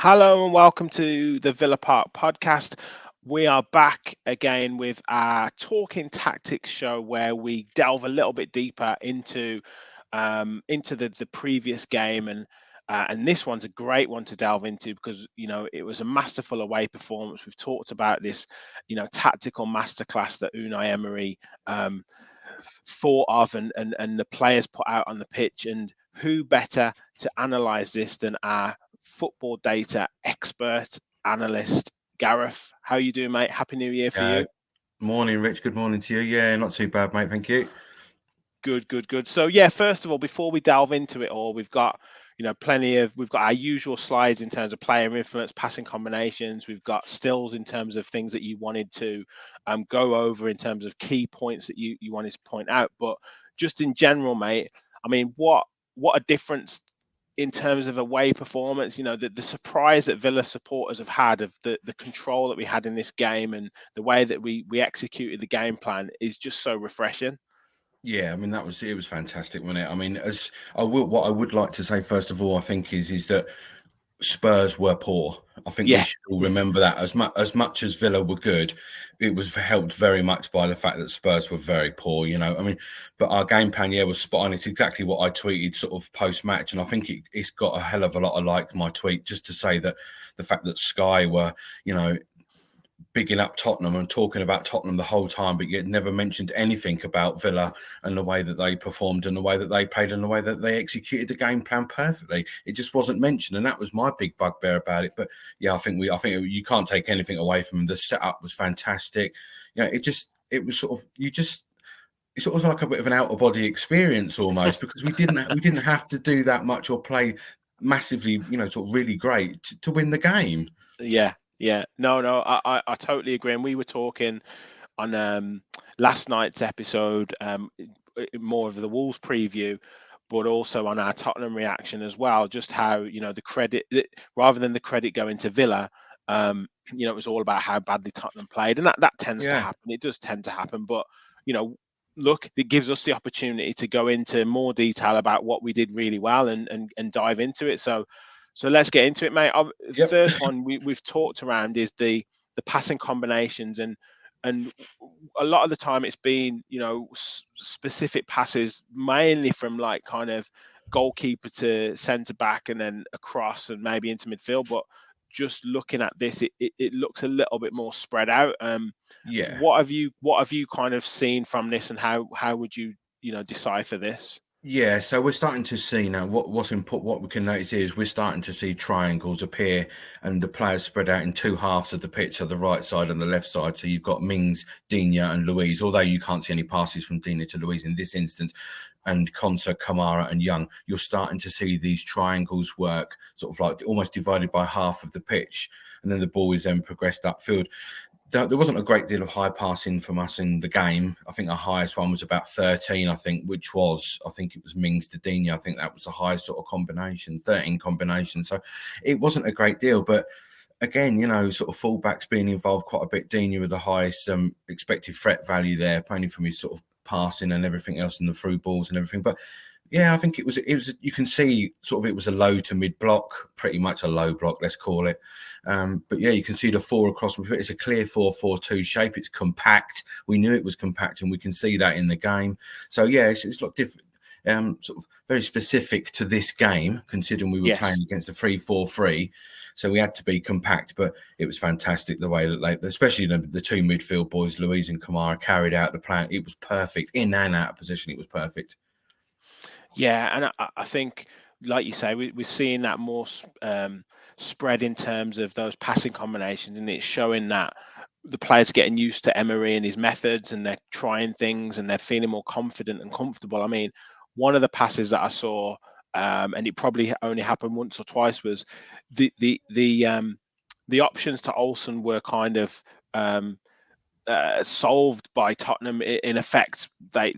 Hello and welcome to the Villa Park podcast. We are back again with our Talking Tactics show where we delve a little bit deeper into the previous game and this one's a great one to delve into because it was a masterful away performance. We've talked about this tactical masterclass that Unai Emery um, thought of and the players put out on the pitch, and who better to analyze this than our football data expert analyst Gareth. How you doing, mate? Happy New Year for Yeah. you. Morning, Rich. Good morning to you. Yeah, not too bad, mate. Thank you. Good. So yeah, first of all, before we delve into it all, we've got we've got our usual slides in terms of player influence, passing combinations. We've got stills in terms of things that you wanted to go over in terms of key points that you wanted to point out. But just in general, mate, I mean, what a difference in terms of away performance. The surprise that Villa supporters have had of the control that we had in this game and the way that we executed the game plan is just so refreshing. Yeah, I mean it was fantastic, wasn't it? I mean, what I would like to say first of all, I think is that Spurs were poor. I think we Yeah, should all remember that as much as Villa were good, it was helped very much by the fact that Spurs were very poor. I mean, but our game plan, yeah, was spot on. It's exactly what I tweeted sort of post match, and I think it's got a hell of a lot of like my tweet just to say that the fact that Sky were, you know, bigging up Tottenham and talking about Tottenham the whole time, but yet never mentioned anything about Villa and the way that they performed and the way that they played and the way that they executed the game plan perfectly. It just wasn't mentioned, and that was my big bugbear about it. But yeah, I think you can't take anything away from them. The setup was fantastic. It was sort of it's sort of like a bit of an out of body experience almost because we didn't have to do that much or play massively, sort of really great to win the game. yeah. No, I totally agree. And we were talking on last night's episode, more of the Wolves preview, but also on our Tottenham reaction as well. Just how the credit, rather than the credit going to Villa, it was all about how badly Tottenham played, and that tends to Yeah. happen. It does tend to happen, but you know. Look, it gives us the opportunity to go into more detail about what we did really well and dive into it. So let's get into it, mate. Yep. First one we've talked around is the passing combinations, and a lot of the time it's been specific passes, mainly from like kind of goalkeeper to centre back and then across and maybe into midfield. But just looking at this, it looks a little bit more spread out. Yeah. What have you kind of seen from this, and how would you decipher this? Yeah, so we're starting to see now what's important. What we can notice here is we're starting to see triangles appear, and the players spread out in two halves of the pitch, so the right side and the left side. So you've got Mings, Digne, and Louise. Although you can't see any passes from Digne to Louise in this instance, and Konsa, Kamara, and Young, you're starting to see these triangles work, sort of like almost divided by half of the pitch, and then the ball is then progressed upfield. There wasn't a great deal of high passing from us in the game. I think our highest one was about 13, I think it was Mings to Digne. I think that was the highest sort of combination, 13 combination. So it wasn't a great deal. But again, sort of fullbacks being involved quite a bit. Digne with the highest expected threat value there, mainly from his sort of passing and everything else and the through balls and everything. But yeah, I think it was, you can see sort of it was a low to mid block, pretty much a low block, let's call it. But yeah, you can see the four across. It's a clear 4-4-2 shape. It's compact. We knew it was compact, and we can see that in the game. So yeah, it's like different, sort of very specific to this game, considering we were Yes. playing against a 3-4-3. So we had to be compact, but it was fantastic the way that especially the two midfield boys, Louise and Kamara, carried out the plan. It was perfect in and out of position. It was perfect. Yeah, and I think, like you say, we're seeing that more spread in terms of those passing combinations, and it's showing that the players are getting used to Emery and his methods, and they're trying things, and they're feeling more confident and comfortable. I mean, one of the passes that I saw, and it probably only happened once or twice, was the options to Olsen were kind of solved by Tottenham. In effect, they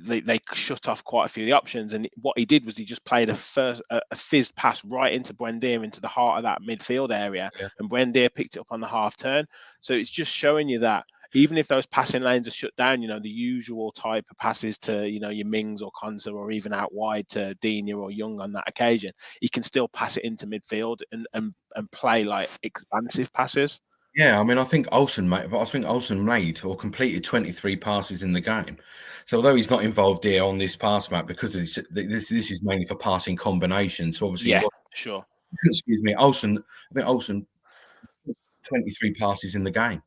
shut off quite a few of the options, and what he did was he just played a fizzed pass right into Buendia into the heart of that midfield area, Yeah. and Buendia picked it up on the half turn. So it's just showing you that even if those passing lanes are shut down, the usual type of passes to, your Mings or Konsa, or even out wide to Digne or Young on that occasion, he can still pass it into midfield and play like expansive passes. Yeah, I mean, I think Olsen made or completed 23 passes in the game. So although he's not involved here on this pass map, because this is mainly for passing combinations. So obviously, Yeah, sure. excuse me, I think Olsen 23 passes in the game.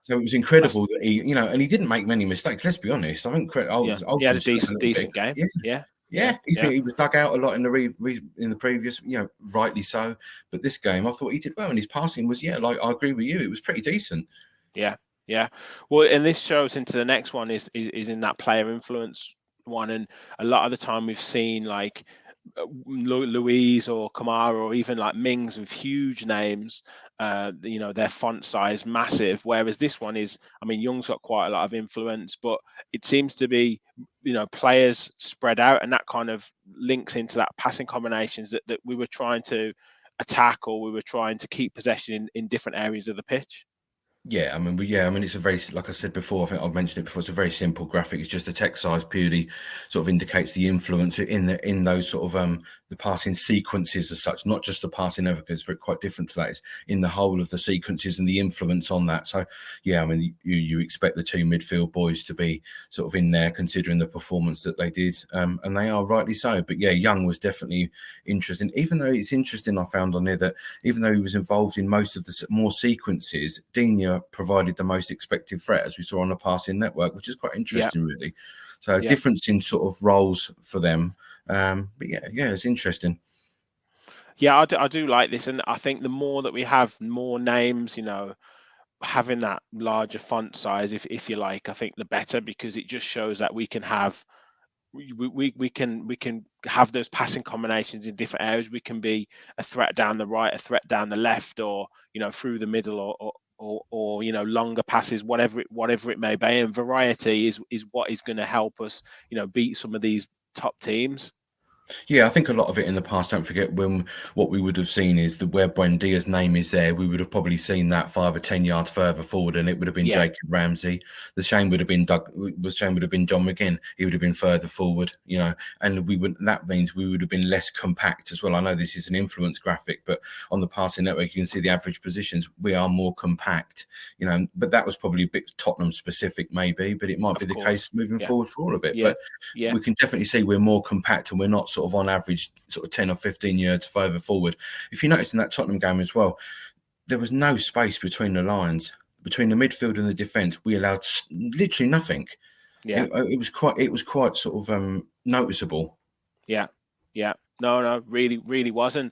So it was incredible that he, and he didn't make many mistakes. Let's be honest. I think Yeah, he had a decent game. Yeah. Yeah. He was dug out a lot in the previous, rightly so. But this game, I thought he did well, and his passing was, like I agree with you, it was pretty decent. Yeah. Well, and this shows into the next one is in that player influence one, and a lot of the time we've seen like Louise or Kamara or even like Mings with huge names, their font size massive, whereas this one is, I mean, Young's got quite a lot of influence, but it seems to be, players spread out, and that kind of links into that passing combinations that we were trying to attack, or we were trying to keep possession in different areas of the pitch. Yeah, I mean, it's a very, like I said before, I think I've mentioned it before. It's a very simple graphic. It's just the text size purely sort of indicates the influence in those sort of the passing sequences as such, not just the passing over, because it's very quite different to that. It's in the whole of the sequences and the influence on that. So yeah, I mean, you expect the two midfield boys to be sort of in there, considering the performance that they did, and they are rightly so. But yeah, Young was definitely interesting. Even though it's interesting, I found on there that even though he was involved in most of the more sequences, Digne provided the most expected threat, as we saw on the passing network, which is quite interesting, really. So difference in sort of roles for them. But yeah, it's interesting. Yeah, I do like this, and I think the more that we have more names, having that larger font size, if you like, I think the better, because it just shows that we can have we can have those passing combinations in different areas. We can be a threat down the right, a threat down the left, or through the middle, or longer passes, whatever it may be. And variety is what is going to help us beat some of these top teams. Yeah, I think a lot of it in the past, don't forget, what we would have seen is that where Buendia's name is there, we would have probably seen that 5 or 10 yards further forward, and it would have been Jacob Ramsey. The shame would have been John McGinn. He would have been further forward, and that means we would have been less compact as well. I know this is an influence graphic, but on the passing network, you can see the average positions. We are more compact, but that was probably a bit Tottenham specific, maybe, but it might be the case moving forward for all of it. But we can definitely see we're more compact, and we're not sort of on average sort of 10 or 15 yards further forward. If you notice in that Tottenham game as well, there was no space between the lines, between the midfield and the defence. We allowed literally nothing. It was quite sort of noticeable. No, really wasn't.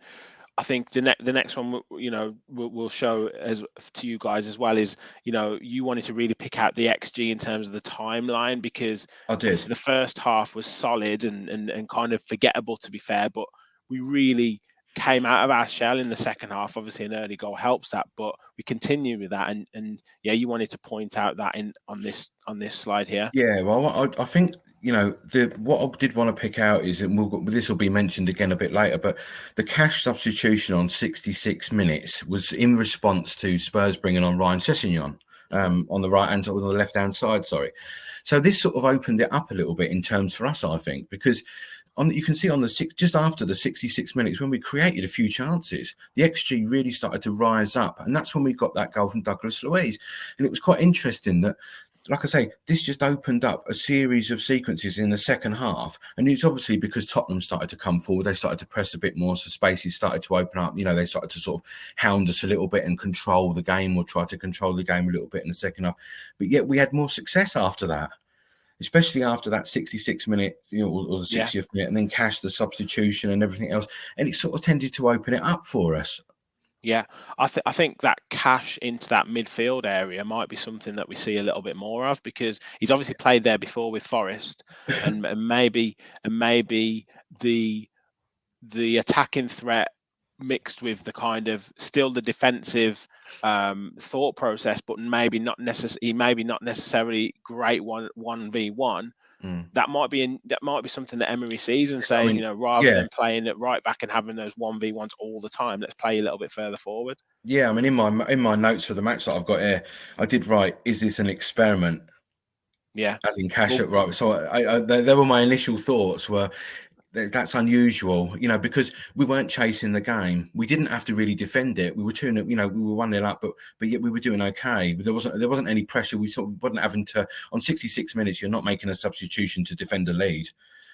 I think the next one, we'll show as to you guys as well is, you wanted to really pick out the XG in terms of the timeline, because obviously the first half was solid and kind of forgettable, to be fair, but we really came out of our shell in the second half. Obviously an early goal helps that, but we continue with that, and you wanted to point out that on this slide here. Yeah, well, I think what I did want to pick out is, and this will be mentioned again a bit later, but the Cash substitution on 66 minutes was in response to Spurs bringing on Ryan Sessegnon on the right hand side, on the left hand side. Sorry, so this sort of opened it up a little bit in terms for us, I think, because you can see on just after the 66 minutes, when we created a few chances, the XG really started to rise up, and that's when we got that goal from Douglas Luiz. And it was quite interesting that, like I say, this just opened up a series of sequences in the second half, and it's obviously because Tottenham started to come forward, they started to press a bit more, so spaces started to open up. They started to sort of hound us a little bit and control the game, or try to control the game a little bit in the second half. But yet we had more success after that, especially after that 66 minute, or the 60th minute, and then Cash, the substitution and everything else. And it sort of tended to open it up for us. Yeah, I think that Cash into that midfield area might be something that we see a little bit more of, because he's obviously played there before with Forest, and maybe the attacking threat mixed with the kind of still the defensive thought process, but maybe not necessarily great 1v1. That might be something that Emery sees and says, rather than playing it right back and having those 1v1s all the time, let's play a little bit further forward. Yeah, I mean, in my notes for the match that I've got here, I did write, "Is this an experiment?" Yeah, as in cash up, right? So they were my initial thoughts were, that's unusual, because we weren't chasing the game. We didn't have to really defend it. We were we were 1-0 up, but yet we were doing okay. There wasn't any pressure. We sort of wasn't having to, on 66 minutes, you're not making a substitution to defend a lead.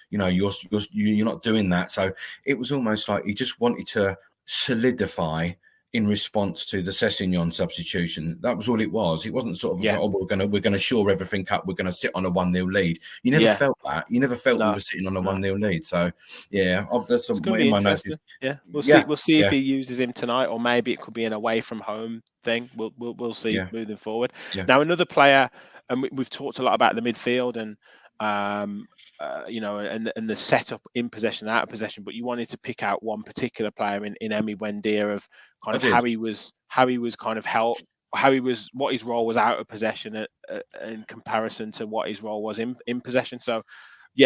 You're not doing that. So it was almost like he just wanted to solidify in response to the Sessegnon substitution. That was all it was. It wasn't sort of like, oh, we're gonna shore everything up. We're gonna sit on a 1-0 lead. You never felt that. You never felt we were sitting on a 1-0 lead. So that's it's gonna be interesting. We'll see if he uses him tonight, or maybe it could be an away from home thing. We'll see moving forward. Now another player, and we've talked a lot about the midfield and and the setup in possession, out of possession, but you wanted to pick out one particular player in Emi Buendia of kind of how he was kind of held, what his role was out of possession in comparison to what his role was in possession. So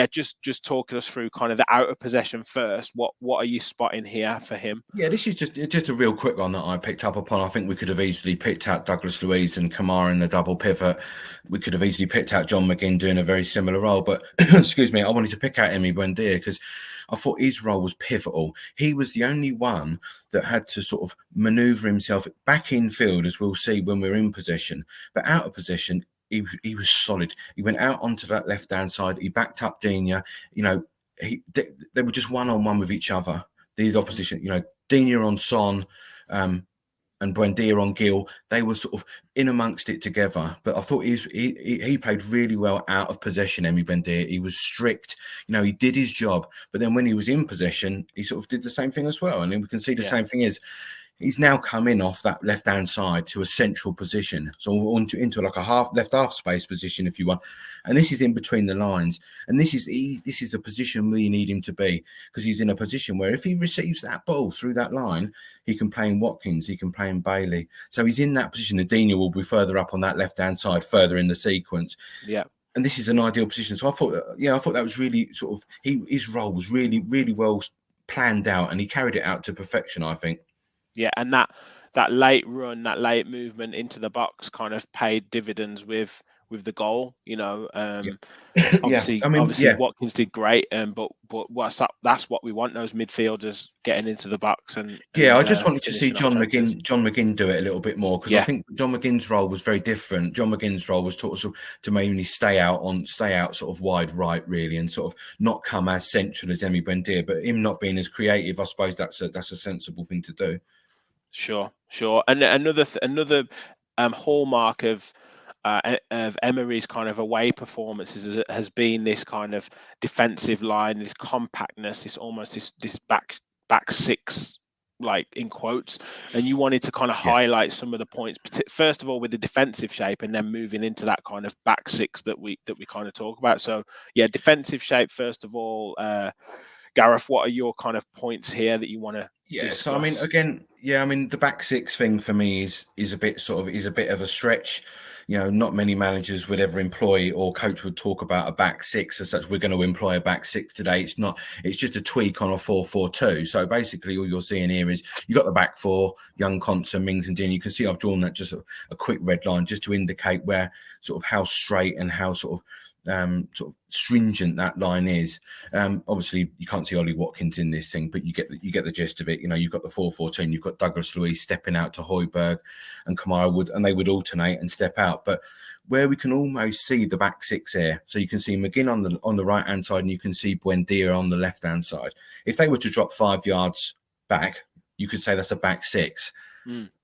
just talking us through kind of the out of possession first. What are you spotting here for him? Yeah, this is just a real quick one that I picked up upon. I think we could have easily picked out Douglas Luiz and Kamara in the double pivot. We could have easily picked out John McGinn doing a very similar role. But excuse me, I wanted to pick out Emi Buendia because I thought his role was pivotal. He was the only one that had to sort of manoeuvre himself back in field, as we'll see when we're in possession. But out of possession, he was solid. He went out onto that left-hand side. He backed up Digne. They were just one-on-one with each other. The opposition, Digne on Son and Buendia on Gil, they were sort of in amongst it together. But I thought he played really well out of possession, Emi Buendia. He was strict. He did his job. But then when he was in possession, he sort of did the same thing as well. And then we can see the same thing is he's now come in off that left-hand side to a central position. So into like a left half space position, if you want. And this is in between the lines. And this is a position where you need him to be, because he's in a position where if he receives that ball through that line, he can play in Watkins, he can play in Bailey. So he's in that position. Digne will be further up on that left-hand side, further in the sequence. Yeah. And this is an ideal position. So I thought that was really sort of, his role was really, really well planned out, and he carried it out to perfection, I think. Yeah, and that late run, that late movement into the box kind of paid dividends with the goal. Obviously Watkins did great, but that's what we want, those midfielders getting into the box and I just wanted to see John McGinn do it a little bit more, because I think John McGinn's role was very different. John McGinn's role was to mainly stay out sort of wide right, really, and sort of not come as central as Emi Buendia, but him not being as creative, I suppose that's a sensible thing to do. Sure. And another hallmark of Emery's kind of away performances has been this kind of defensive line, this compactness, this back six, like in quotes. And you wanted to kind of highlight some of the points, first of all with the defensive shape, and then moving into that kind of back six that we kind of talk about. So defensive shape first of all. Gareth, what are your kind of points here that you want to discuss? So the back six thing for me is a bit of a stretch. Not many managers would ever employ, or coach would talk about a back six as such. We're going to employ a back six today. It's just a tweak on a 4-4-2. So basically all you're seeing here is you got the back four, Young, Konsa, Mings and Digne. You can see I've drawn that just a quick red line just to indicate where sort of how straight and how sort of stringent that line is. Obviously you can't see Ollie Watkins in this thing, but you get the gist of it. You've got the 4-4-2, you've got Douglas Luiz stepping out to Højbjerg, and Kamara they would alternate and step out. But where we can almost see the back six here, so you can see McGinn on the right hand side, and you can see Buendia on the left hand side. If they were to drop 5 yards back, you could say that's a back six.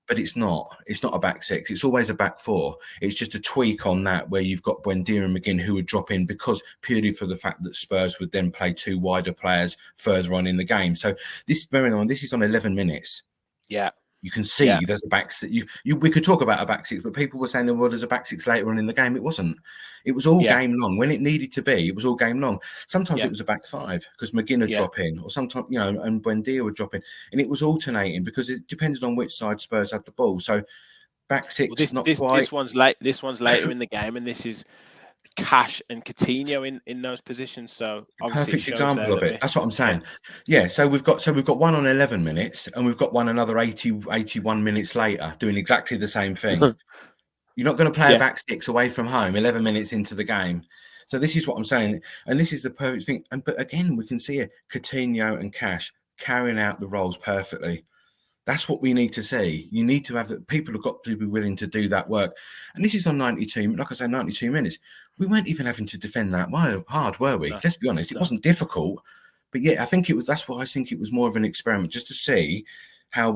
But it's not. It's not a back six. It's always a back four. It's just a tweak on that, where you've got Buendia and McGinn who would drop in, because purely for the fact that Spurs would then play two wider players further on in the game. So this is on 11 minutes. Yeah. You can Yeah, see there's a back six. We could talk about a back six, but people were saying, well, there's a back six later on in the game. It wasn't. It was all yeah, game long when it needed to be. It was all game long. Sometimes yeah, it was a back five because McGinn would yeah. drop in, or sometimes and Buendia would drop in, and it was alternating because it depended on which side Spurs had the ball. So back Well, six, this not this quite. this one's late. This one's later in the game, and this is Cash and Coutinho in those positions. So obviously it Perfect shows example there of that it. we, That's what I'm yeah, saying. Yeah. So we've got one on 11 minutes, and we've got one another 81 minutes later doing exactly the same thing. You're not going to play a yeah, back six away from home 11 minutes into the game. So this is what I'm saying, and this is the perfect thing. And but again, we can see it: Coutinho and Cash carrying out the roles perfectly. That's what we need to see. You need to have people have got to be willing to do that work. And this is on 92, like I say, 92 minutes. We weren't even having to defend that hard, were we? no, Let's be honest. It no, wasn't difficult, but yeah, I think it was. That's why I think it was more of an experiment, just to see how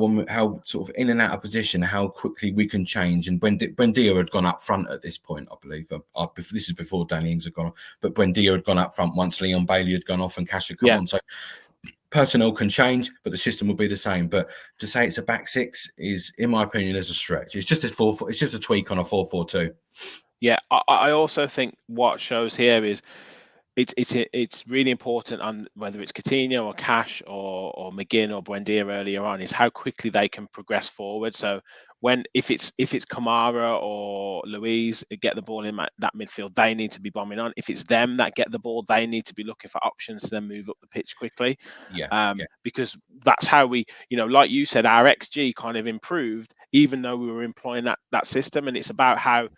sort of in and out of position, how quickly we can change. And Buendia had gone up front at this point, I believe. This is before Danny Ings had gone, but Buendia had gone up front once Leon Bailey had gone off and Cash had come yeah. on. So personnel can change, but the system will be the same. But to say it's a back six is, in my opinion, is a stretch. It's just it's just a tweak on a 4-4-2. Yeah, I also think what shows here is it's really important on whether it's Coutinho or Cash or McGinn or Buendia earlier on is how quickly they can progress forward. So if it's Kamara or Louise get the ball in that midfield, they need to be bombing on. If it's them that get the ball, they need to be looking for options to then move up the pitch quickly. Yeah, yeah. Because that's how we, like you said, our XG kind of improved, even though we were employing that system. And it's about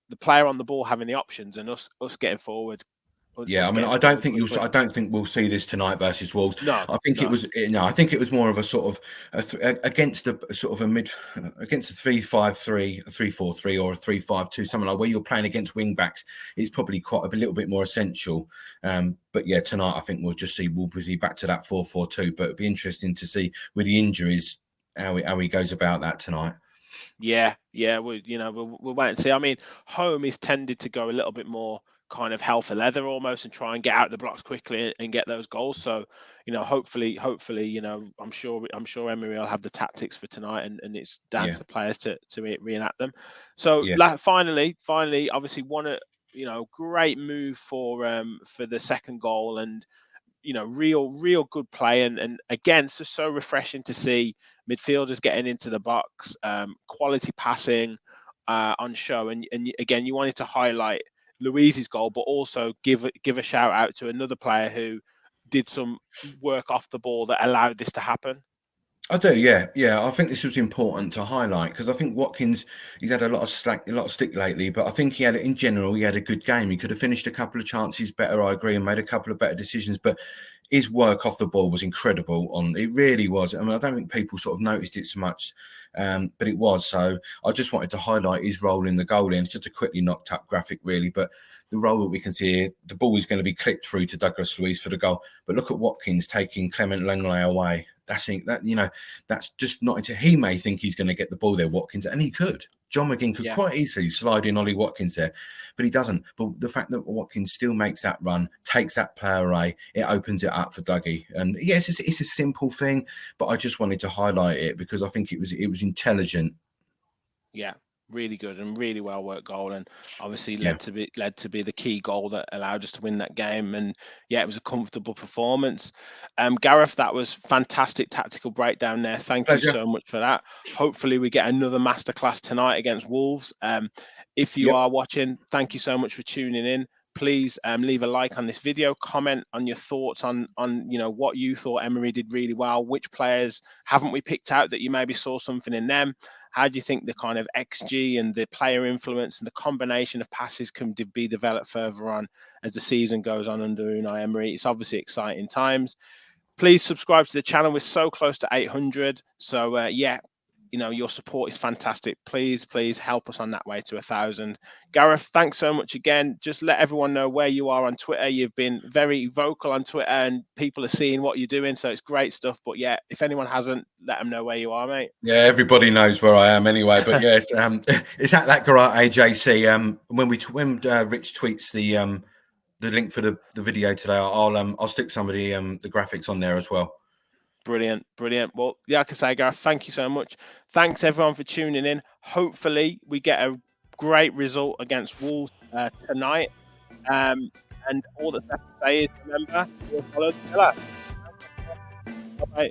the player on the ball having the options and us getting forward. Yeah, I Us mean, getting I don't forward think quickly. I don't think we'll see this tonight versus Wolves. No, I think it no. was no. I think it was more of a sort of against a sort of a mid against a 3-5-3, a 3-4-3, or a 3-5-2, something like where you're playing against wing backs is probably quite a little bit more essential. But yeah, tonight I think we'll just see Wolves back to that 4-4-2. But it'd be interesting to see with the injuries how he goes about that tonight. Yeah, we'll wait and see. I mean, home is tended to go a little bit more kind of hell for leather almost and try and get out the blocks quickly and get those goals. So, hopefully, I'm sure Emery will have the tactics for tonight, and it's down Yeah, to the players to reenact them. So, yeah. finally, obviously, great move for the second goal, and real good play, and again, it's just so refreshing to see midfielders getting into the box, quality passing on show, and again, you wanted to highlight Louise's goal, but also give a shout out to another player who did some work off the ball that allowed this to happen. I do, yeah, yeah. I think this was important to highlight because I think Watkins, he's had a lot of stick lately, but I think in general, he had a good game. He could have finished a couple of chances better, I agree, and made a couple of better decisions. But his work off the ball was incredible. It really was. I mean, I don't think people sort of noticed it so much, but it was. So I just wanted to highlight his role in the goal. And it's just a quickly knocked up graphic, really, but the role that we can see here, the ball is going to be clipped through to Douglas Luiz for the goal. But look at Watkins taking Clement Langley away. That's just not into. He may think he's going to get the ball there, Watkins, and he could. John McGinn could quite easily slide in Ollie Watkins there, but he doesn't. But the fact that Watkins still makes that run, takes that player away, it opens it up for Dougie. And yes, it's a simple thing, but I just wanted to highlight it because I think it was intelligent. Yeah, really good and really well worked goal, and obviously Yeah. led to be the key goal that allowed us to win that game. And yeah, it was a comfortable performance. Gareth, that was fantastic tactical breakdown there. Thank you Pleasure. so much for that. Hopefully we get another masterclass tonight against Wolves. If you Yep. are watching, thank you so much for tuning in. Please leave a like on this video, comment on your thoughts on what you thought Emery did really well, which players haven't we picked out that you maybe saw something in them. How do you think the kind of XG and the player influence and the combination of passes can be developed further on as the season goes on under Unai Emery? It's obviously exciting times. Please subscribe to the channel. We're so close to 800. So your support is fantastic. Please help us on that way to 1,000. Gareth, thanks so much again. Just let everyone know where you are on Twitter. You've been very vocal on Twitter and people are seeing what you're doing. So it's great stuff. But yeah, if anyone hasn't, let them know where you are, mate. Yeah, everybody knows where I am anyway. But yes, it's at that Garage AJC. When Rich tweets the link for the video today, I'll stick some of the graphics on there as well. Brilliant. Well, yeah, like I say, Gareth, thank you so much. Thanks everyone for tuning in. Hopefully, we get a great result against Wolves tonight. And all that's left to say is remember, follow the killer. Bye.